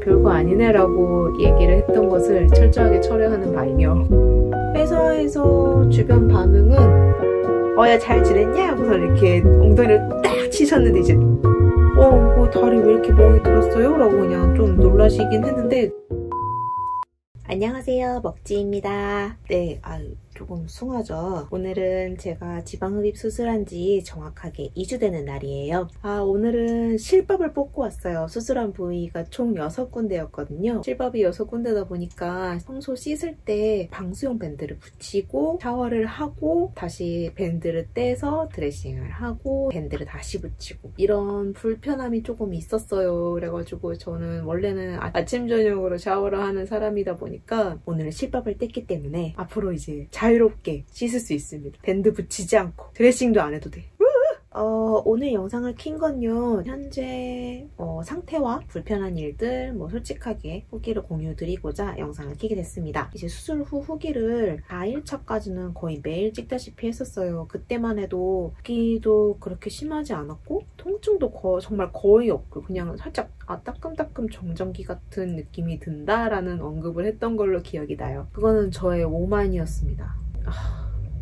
별거 아니네라고 얘기를 했던 것을 철저하게 철회하는 바이며, 회사에서 주변 반응은 야 잘 지냈냐? 하고서 이렇게 엉덩이를 딱 치셨는데 이제 뭐 다리 왜 이렇게 멍이 들었어요? 라고 그냥 좀 놀라시긴 했는데. 안녕하세요, 먹지입니다. 네, 조금 숭하죠. 오늘은 제가 지방흡입 수술한 지 정확하게 2주 되는 날이에요. 오늘은 실밥을 뽑고 왔어요. 수술한 부위가 총 6군데였거든요. 실밥이 6군데다 보니까 평소 씻을 때 방수용 밴드를 붙이고 샤워를 하고 다시 밴드를 떼서 드레싱을 하고 밴드를 다시 붙이고 이런 불편함이 조금 있었어요. 그래가지고 저는 원래는 아침 저녁으로 샤워를 하는 사람이다 보니까 오늘은 실밥을 뗐기 때문에 앞으로 이제 자유롭게 씻을 수 있습니다. 밴드 붙이지 않고 드레싱도 안 해도 돼. 오늘 영상을 킨 건요, 현재 상태와 불편한 일들 솔직하게 후기를 공유드리고자 영상을 키게 됐습니다. 이제 수술 후 후기를 4일차까지는 거의 매일 찍다시피 했었어요. 그때만 해도 후기도 그렇게 심하지 않았고 통증도 정말 거의 없고 그냥 살짝 따끔따끔 정전기 같은 느낌이 든다라는 언급을 했던 걸로 기억이 나요. 그거는 저의 오만이었습니다.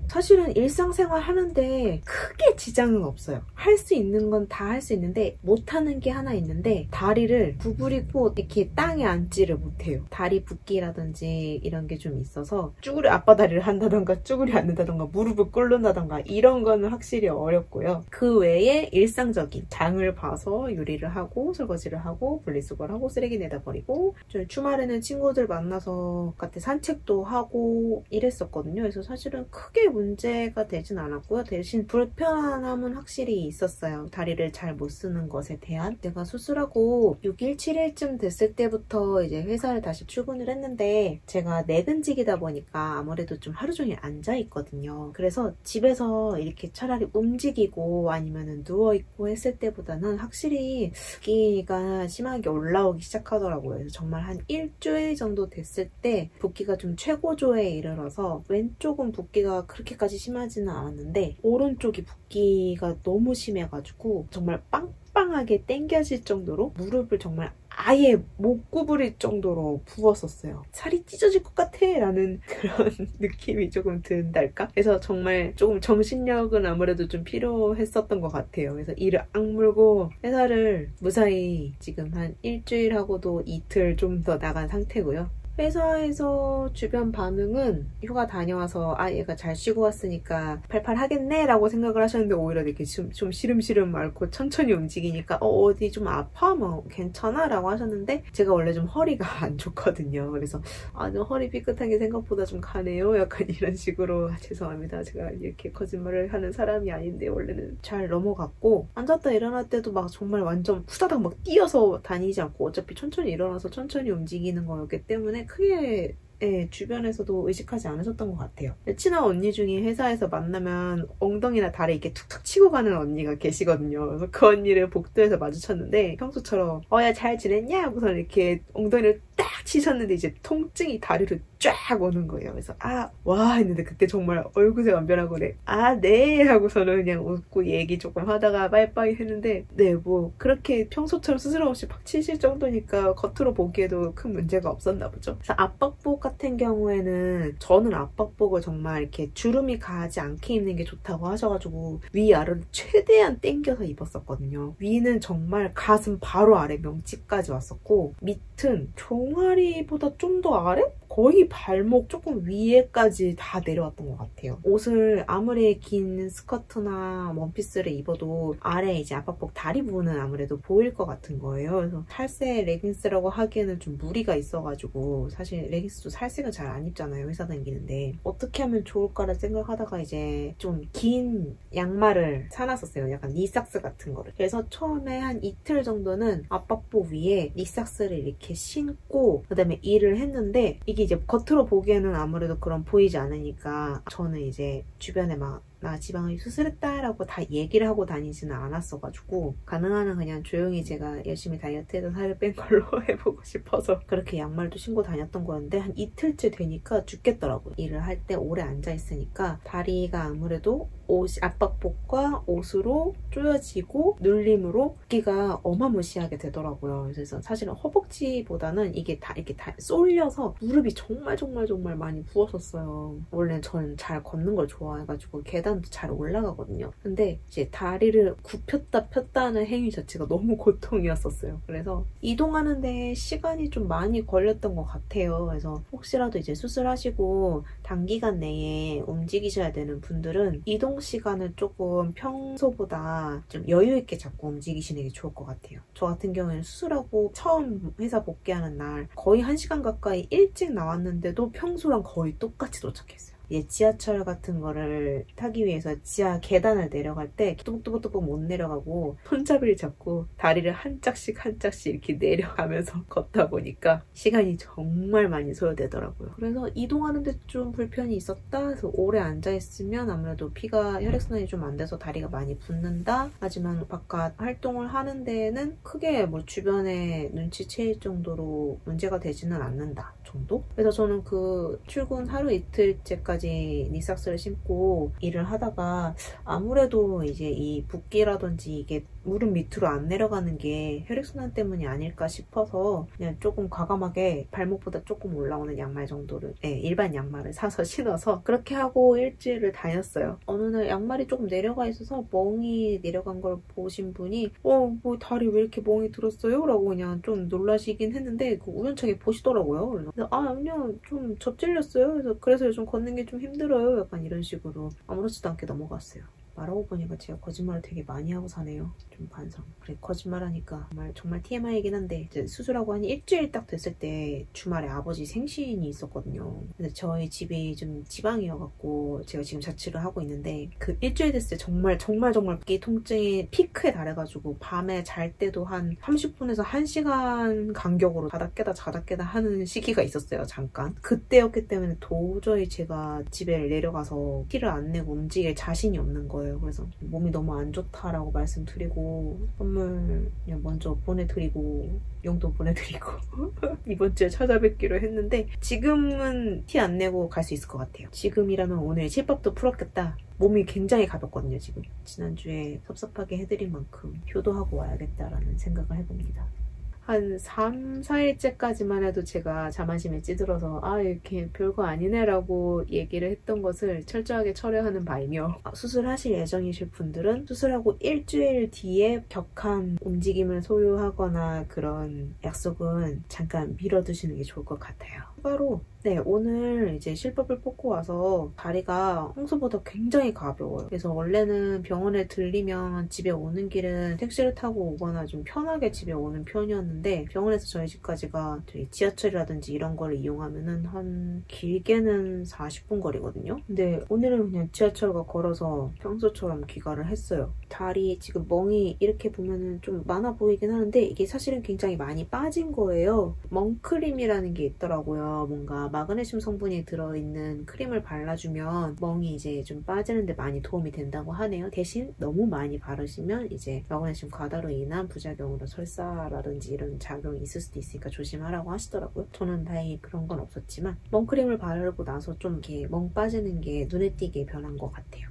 사실은 일상생활 하는데 크게 지장은 없어요. 할 수 있는 건 다 할 수 있는데 못하는 게 하나 있는데 다리를 구부리고 이렇게 땅에 앉지를 못해요. 다리 붓기라든지 이런 게 좀 있어서 쭈그려 앞바다리를 한다던가 쭈그려 앉는다던가 무릎을 꿇는다던가 이런 거는 확실히 어렵고요. 그 외에 일상적인 장을 봐서 요리를 하고 설거지를 하고 분리수거를 하고 쓰레기 내다 버리고 주말에는 친구들 만나서 바깥에 산책도 하고 이랬었거든요. 그래서 사실은 크게 문제가 되진 않았고요. 대신 불편함은 확실히 있었어요. 다리를 잘 못 쓰는 것에 대한. 내가 수술하고 6일, 7일쯤 됐을 때부터 이제 회사를 다시 출근을 했는데 제가 내근직이다 보니까 아무래도 좀 하루 종일 앉아있거든요. 그래서 집에서 이렇게 차라리 움직이고 아니면 누워있고 했을 때보다는 확실히 붓기가 심하게 올라오기 시작하더라고요. 그래서 정말 한 일주일 정도 됐을 때 붓기가 좀 최고조에 이르러서 왼쪽은 붓기가 그렇게까지 심하지는 않았는데 오른쪽이 붓기가 너무 심해가지고 정말 빵빵하게 당겨질 정도로 무릎을 정말 아예 못 구부릴 정도로 부었었어요. 살이 찢어질 것 같아 라는 그런 느낌이 조금 든달까? 그래서 정말 조금 정신력은 아무래도 좀 필요했었던 것 같아요. 그래서 이를 악물고 회사를 무사히 지금 한 일주일하고도 이틀 좀 더 나간 상태고요. 회사에서 주변 반응은 휴가 다녀와서 얘가 잘 쉬고 왔으니까 팔팔 하겠네 라고 생각을 하셨는데 오히려 이렇게 좀 시름시름 앓고 천천히 움직이니까 어디 좀 아파? 괜찮아? 라고 하셨는데 제가 원래 좀 허리가 안 좋거든요. 그래서 좀 허리 삐끗한 게 생각보다 좀 가네요. 약간 이런 식으로 죄송합니다. 제가 이렇게 거짓말을 하는 사람이 아닌데 원래는 잘 넘어갔고 앉았다 일어날 때도 막 정말 완전 후다닥 막 뛰어서 다니지 않고 어차피 천천히 일어나서 천천히 움직이는 거였기 때문에 크게 주변에서도 의식하지 않으셨던 것 같아요. 친한 언니 중에 회사에서 만나면 엉덩이나 다리 이렇게 툭툭 치고 가는 언니가 계시거든요. 그래서 그 언니를 복도에서 마주쳤는데 평소처럼 야 잘 지냈냐? 하고서 이렇게 엉덩이를 딱 치셨는데 이제 통증이 다리로 쫙 오는 거예요. 그래서 와 했는데 그때 정말 얼굴색 안 변하고 네 하고서는 그냥 웃고 얘기 조금 하다가 빠이빠이 했는데 그렇게 평소처럼 스스럼 없이 팍 치실 정도니까 겉으로 보기에도 큰 문제가 없었나 보죠. 그래서 압박복 같은 경우에는 저는 압박복을 정말 이렇게 주름이 가지 않게 입는 게 좋다고 하셔가지고 위아래로 최대한 당겨서 입었었거든요. 위는 정말 가슴 바로 아래 명치까지 왔었고 밑은 종아리보다 좀 더 아래? 거의 발목 조금 위에까지 다 내려왔던 것 같아요. 옷을 아무리 긴 스커트나 원피스를 입어도 아래 이제 압박복 다리 부분은 아무래도 보일 것 같은 거예요. 그래서 살새 레깅스라고 하기에는 좀 무리가 있어가지고 사실 레깅스도 살색은 잘 안 입잖아요. 회사 다니는데 어떻게 하면 좋을까를 생각하다가 이제 좀 긴 양말을 사놨었어요. 약간 니삭스 같은 거를. 그래서 처음에 한 이틀 정도는 압박복 위에 니삭스를 이렇게 신고 그다음에 일을 했는데 이게 이제 겉으로 보기에는 아무래도 그런 보이지 않으니까 저는 이제 주변에 나 지방흡입 수술했다 라고 다 얘기를 하고 다니지는 않았어가지고 가능한 한 그냥 조용히 제가 열심히 다이어트해서 살을 뺀 걸로 해보고 싶어서 그렇게 양말도 신고 다녔던 거였는데 한 이틀째 되니까 죽겠더라고요. 일을 할 때 오래 앉아있으니까 다리가 아무래도 옷 압박복과 옷으로 조여지고 눌림으로 붓기가 어마무시하게 되더라고요. 그래서 사실은 허벅지보다는 이게 다 이렇게 다 쏠려서 무릎이 정말 많이 부었었어요. 원래 저는 잘 걷는 걸 좋아해가지고 계단도 잘 올라가거든요. 근데 이제 다리를 굽혔다 폈다 하는 행위 자체가 너무 고통이었었어요. 그래서 이동하는데 시간이 좀 많이 걸렸던 것 같아요. 그래서 혹시라도 이제 수술하시고 단기간 내에 움직이셔야 되는 분들은 이동 시간을 조금 평소보다 좀 여유 있게 잡고 움직이시는 게 좋을 것 같아요. 저 같은 경우에는 수술하고 처음 회사 복귀하는 날 거의 1시간 가까이 일찍 나왔는데도 평소랑 거의 똑같이 도착했어요. 지하철 같은 거를 타기 위해서 지하 계단을 내려갈 때 뚜벅뚜벅 못 내려가고 손잡이를 잡고 다리를 한 짝씩 이렇게 내려가면서 걷다 보니까 시간이 정말 많이 소요되더라고요. 그래서 이동하는데 좀 불편이 있었다. 그래서 오래 앉아있으면 아무래도 피가 혈액순환이 좀 안 돼서 다리가 많이 붓는다. 하지만 바깥 활동을 하는 데에는 크게 뭐 주변에 눈치채일 정도로 문제가 되지는 않는다 정도? 그래서 저는 그 출근 하루 이틀째까지 니삭스를 신고 일을 하다가 아무래도 이제 이 붓기라든지 이게 무릎 밑으로 안 내려가는 게 혈액순환 때문이 아닐까 싶어서 그냥 조금 과감하게 발목보다 조금 올라오는 양말 정도를 일반 양말을 사서 신어서 그렇게 하고 일주일을 다녔어요. 어느 날 양말이 조금 내려가 있어서 멍이 내려간 걸 보신 분이 뭐 다리 왜 이렇게 멍이 들었어요? 라고 그냥 좀 놀라시긴 했는데 그 우연찮게 보시더라고요. 그래서 아니요 좀 접질렸어요. 그래서 요즘 걷는 게 좀 힘들어요. 약간 이런 식으로 아무렇지도 않게 넘어갔어요. 말하고 보니까 제가 거짓말을 되게 많이 하고 사네요. 좀 반성. 그래 거짓말하니까 정말 TMI이긴 한데 이제 수술하고 한 일주일 딱 됐을 때 주말에 아버지 생신이 있었거든요. 근데 저희 집이 좀 지방이어갖고 제가 지금 자취를 하고 있는데 그 일주일 됐을 때 정말 붓기 통증이 피크에 달해가지고 밤에 잘 때도 한 30분에서 1시간 간격으로 자다 깨다 하는 시기가 있었어요. 잠깐. 그때였기 때문에 도저히 제가 집에 내려가서 티를 안 내고 움직일 자신이 없는 거예요. 그래서 몸이 너무 안 좋다라고 말씀드리고 선물 그냥 먼저 보내드리고 용돈 보내드리고 이번 주에 찾아뵙기로 했는데 지금은 티 안 내고 갈 수 있을 것 같아요. 지금이라면 오늘 실밥도 풀었겠다. 몸이 굉장히 가볍거든요. 지금 지난주에 섭섭하게 해드린 만큼 효도하고 와야겠다라는 생각을 해봅니다. 한 3, 4일째까지만 해도 제가 자만심에 찌들어서 이렇게 별거 아니네 라고 얘기를 했던 것을 철저하게 철회하는 바이며 수술하실 예정이실 분들은 수술하고 일주일 뒤에 격한 움직임을 소유하거나 그런 약속은 잠깐 미뤄두시는 게 좋을 것 같아요. 추가로 오늘 이제 실밥을 뽑고 와서 다리가 평소보다 굉장히 가벼워요. 그래서 원래는 병원에 들리면 집에 오는 길은 택시를 타고 오거나 좀 편하게 집에 오는 편이었는데 병원에서 저희 집까지가 지하철이라든지 이런 걸 이용하면은 한 길게는 40분 거리거든요. 근데 오늘은 그냥 지하철과 걸어서 평소처럼 귀가를 했어요. 다리 지금 멍이 이렇게 보면은 좀 많아 보이긴 하는데 이게 사실은 굉장히 많이 빠진 거예요. 멍크림이라는 게 있더라고요. 뭔가 마그네슘 성분이 들어있는 크림을 발라주면 멍이 이제 좀 빠지는데 많이 도움이 된다고 하네요. 대신 너무 많이 바르시면 이제 마그네슘 과다로 인한 부작용으로 설사라든지 이런 작용이 있을 수도 있으니까 조심하라고 하시더라고요. 저는 다행히 그런 건 없었지만 멍크림을 바르고 나서 좀 이렇게 멍 빠지는 게 눈에 띄게 변한 것 같아요.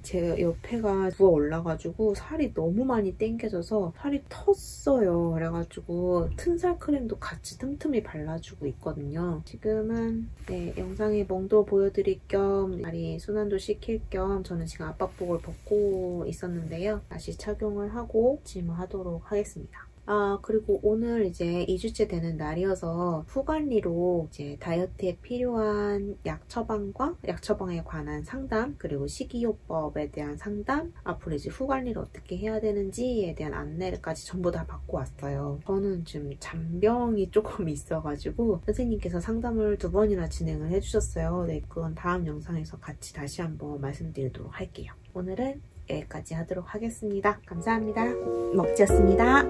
제 옆에가 부어 올라가지고 살이 너무 많이 땡겨져서 살이 텄어요. 그래가지고 튼살 크림도 같이 틈틈이 발라주고 있거든요. 지금은 영상에 멍도 보여드릴 겸 다리 순환도 시킬 겸 저는 지금 압박복을 벗고 있었는데요. 다시 착용을 하고 짐하도록 하겠습니다. 그리고 오늘 이제 2주째 되는 날이어서 후관리로 이제 다이어트에 필요한 약 처방과 약 처방에 관한 상담, 그리고 식이요법에 대한 상담, 앞으로 이제 후관리를 어떻게 해야 되는지에 대한 안내까지 전부 다 받고 왔어요. 저는 지금 잔병이 조금 있어가지고 선생님께서 상담을 2번이나 진행을 해주셨어요. 그건 다음 영상에서 같이 다시 한번 말씀드리도록 할게요. 오늘은 여기까지 하도록 하겠습니다. 감사합니다. 먹지였습니다.